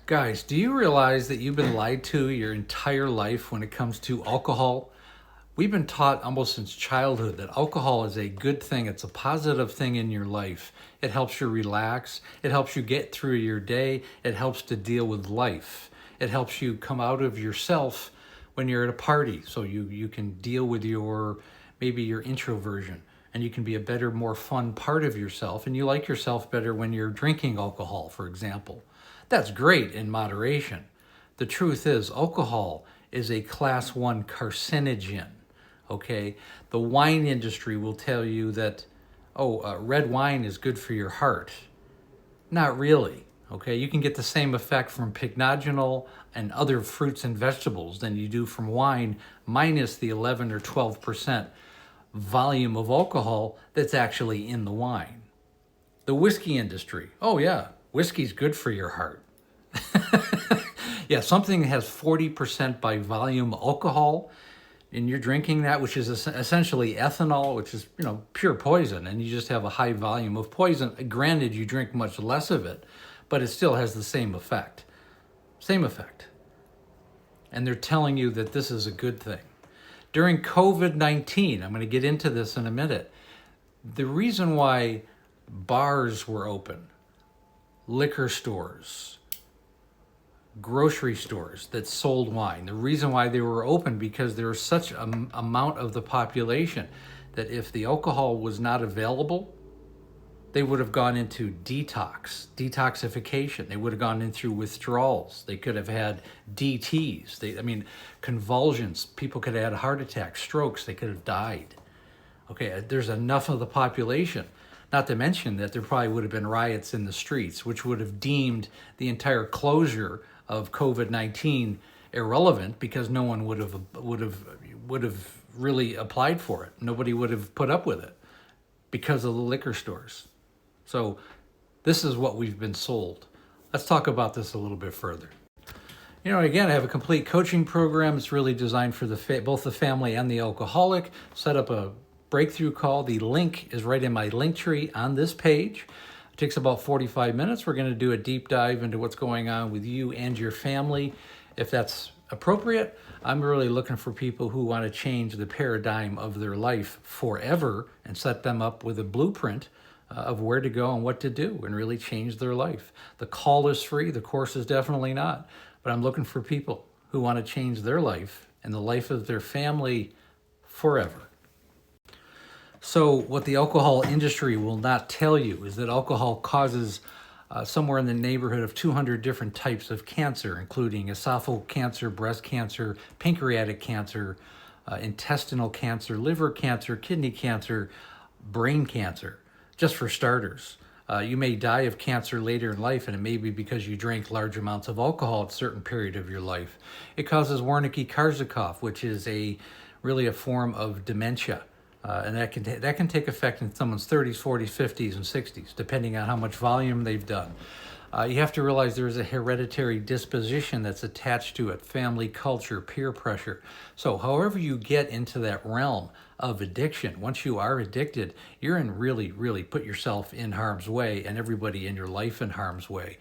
Guys, do you realize that you've been lied to your entire life when it comes to alcohol? We've been taught almost since childhood that alcohol is a good thing. It's a positive thing in your life. It helps you relax. It helps you get through your day. It helps to deal with life. It helps you come out of yourself when you're at a party so you can deal with maybe your introversion, and you can be a better, more fun part of yourself, and you like yourself better when you're drinking alcohol, for example. That's great in moderation. The truth is, alcohol is a class 1 carcinogen. Okay? The wine industry will tell you that, red wine is good for your heart. Not really. Okay? You can get the same effect from pycnogenol and other fruits and vegetables than you do from wine, minus the 11 or 12% volume of alcohol that's actually in the wine. The whiskey industry. Oh, yeah, whiskey's good for your heart. Yeah, something that has 40% by volume alcohol, and you're drinking that, which is essentially ethanol, which is, pure poison, and you just have a high volume of poison. Granted, you drink much less of it, but it still has the same effect. Same effect. And they're telling you that this is a good thing. During COVID-19, I'm going to get into this in a minute, the reason why bars were open, liquor stores, grocery stores that sold wine, the reason why they were open because there was such an amount of the population that if the alcohol was not available, they would have gone into detoxification. They would have gone in through withdrawals. They could have had DTs. Convulsions. People could have had heart attacks, strokes. They could have died. Okay, there's enough of the population. Not to mention that there probably would have been riots in the streets, which would have deemed the entire closure of COVID-19 irrelevant because no one would have really applied for it. Nobody would have put up with it because of the liquor stores. So this is what we've been sold. Let's talk about this a little bit further. Again, I have a complete coaching program. It's really designed for both the family and the alcoholic. Set up a breakthrough call. The link is right in my link tree on this page. It takes about 45 minutes. We're going to do a deep dive into what's going on with you and your family. If that's appropriate, I'm really looking for people who want to change the paradigm of their life forever and set them up with a blueprint of where to go and what to do and really change their life. The call is free. The course is definitely not. But I'm looking for people who want to change their life and the life of their family forever. So what the alcohol industry will not tell you is that alcohol causes somewhere in the neighborhood of 200 different types of cancer, including esophageal cancer, breast cancer, pancreatic cancer, intestinal cancer, liver cancer, kidney cancer, brain cancer, just for starters. You may die of cancer later in life, and it may be because you drank large amounts of alcohol at a certain period of your life. It causes Wernicke-Korsakoff, which is really a form of dementia. And that can take effect in someone's 30s, 40s, 50s, and 60s, depending on how much volume they've done. You have to realize there is a hereditary disposition that's attached to it, family, culture, peer pressure. So however you get into that realm of addiction, once you are addicted, you're in really put yourself in harm's way and everybody in your life in harm's way.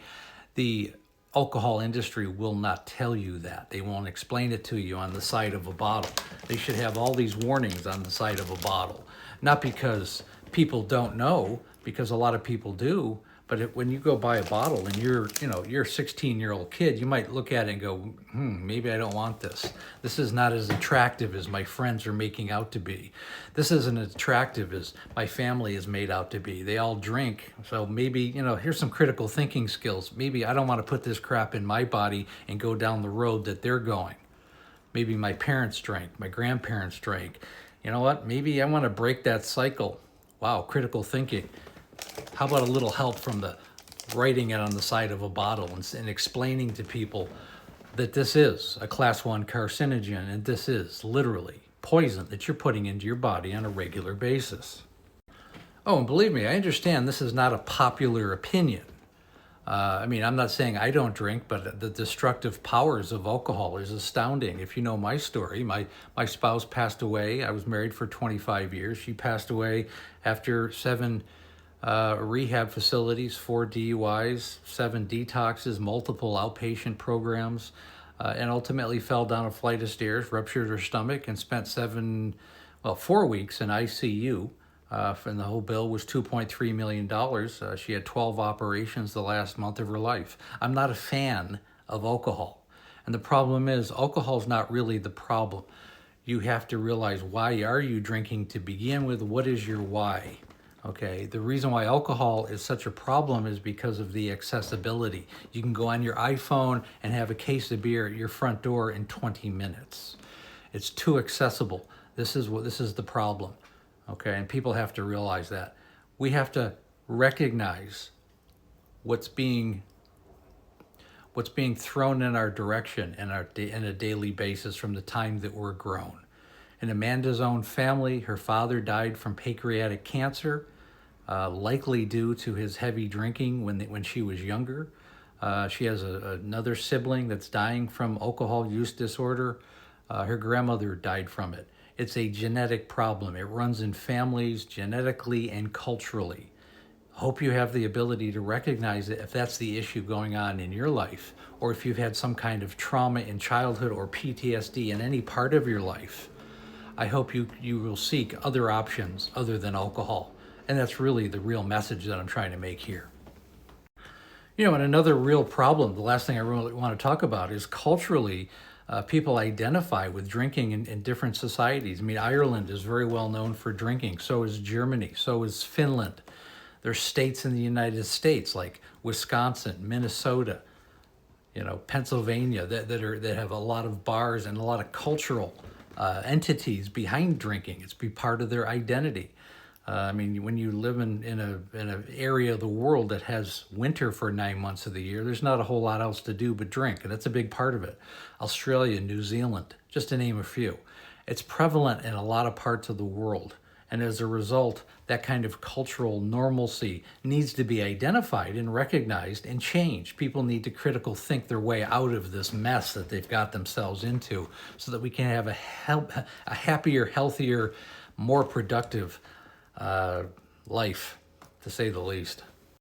The alcohol industry will not tell you that. They won't explain it to you on the side of a bottle. They should have all these warnings on the side of a bottle. Not because people don't know, because a lot of people do, but when you go buy a bottle and you're a 16-year-old kid, you might look at it and go, maybe I don't want this. This is not as attractive as my friends are making out to be. This isn't as attractive as my family is made out to be. They all drink, so maybe, here's some critical thinking skills. Maybe I don't want to put this crap in my body and go down the road that they're going. Maybe my parents drank, my grandparents drank. You know what? Maybe I want to break that cycle. Wow, critical thinking. How about a little help from the writing it on the side of a bottle and explaining to people that this is a class 1 carcinogen and this is literally poison that you're putting into your body on a regular basis. Oh, and believe me, I understand this is not a popular opinion. I'm not saying I don't drink, but the destructive powers of alcohol is astounding. If you know my story, my spouse passed away. I was married for 25 years. She passed away after 7 rehab facilities, 4 DUIs, 7 detoxes, multiple outpatient programs, and ultimately fell down a flight of stairs, ruptured her stomach, and spent 4 weeks in ICU. And the whole bill was $2.3 million. She had 12 operations the last month of her life. I'm not a fan of alcohol. And the problem is, alcohol is not really the problem. You have to realize, why are you drinking to begin with? What is your why? Okay, the reason why alcohol is such a problem is because of the accessibility. You can go on your iPhone and have a case of beer at your front door in 20 minutes. It's too accessible. This is the problem. Okay, and people have to realize that. We have to recognize what's being thrown in our direction in a daily basis from the time that we're grown. In Amanda's own family, her father died from pancreatic cancer, likely due to his heavy drinking when she was younger. She has another sibling that's dying from alcohol use disorder. Her grandmother died from it. It's a genetic problem. It runs in families genetically and culturally. Hope you have the ability to recognize it if that's the issue going on in your life, or if you've had some kind of trauma in childhood or PTSD in any part of your life. I hope you will seek other options other than alcohol. And that's really the real message that I'm trying to make here. And another real problem, the last thing I really want to talk about, is culturally, people identify with drinking in different societies. I mean, Ireland is very well known for drinking. So is Germany. So is Finland. There's states in the United States like Wisconsin, Minnesota, Pennsylvania that have a lot of bars and a lot of cultural entities behind drinking. It's be part of their identity. When you live in an area of the world that has winter for 9 months of the year, there's not a whole lot else to do but drink, and that's a big part of it. Australia, New Zealand, just to name a few. It's prevalent in a lot of parts of the world, and as a result, that kind of cultural normalcy needs to be identified and recognized and changed. People need to critical think their way out of this mess that they've got themselves into so that we can have a happier, healthier, more productive life, to say the least.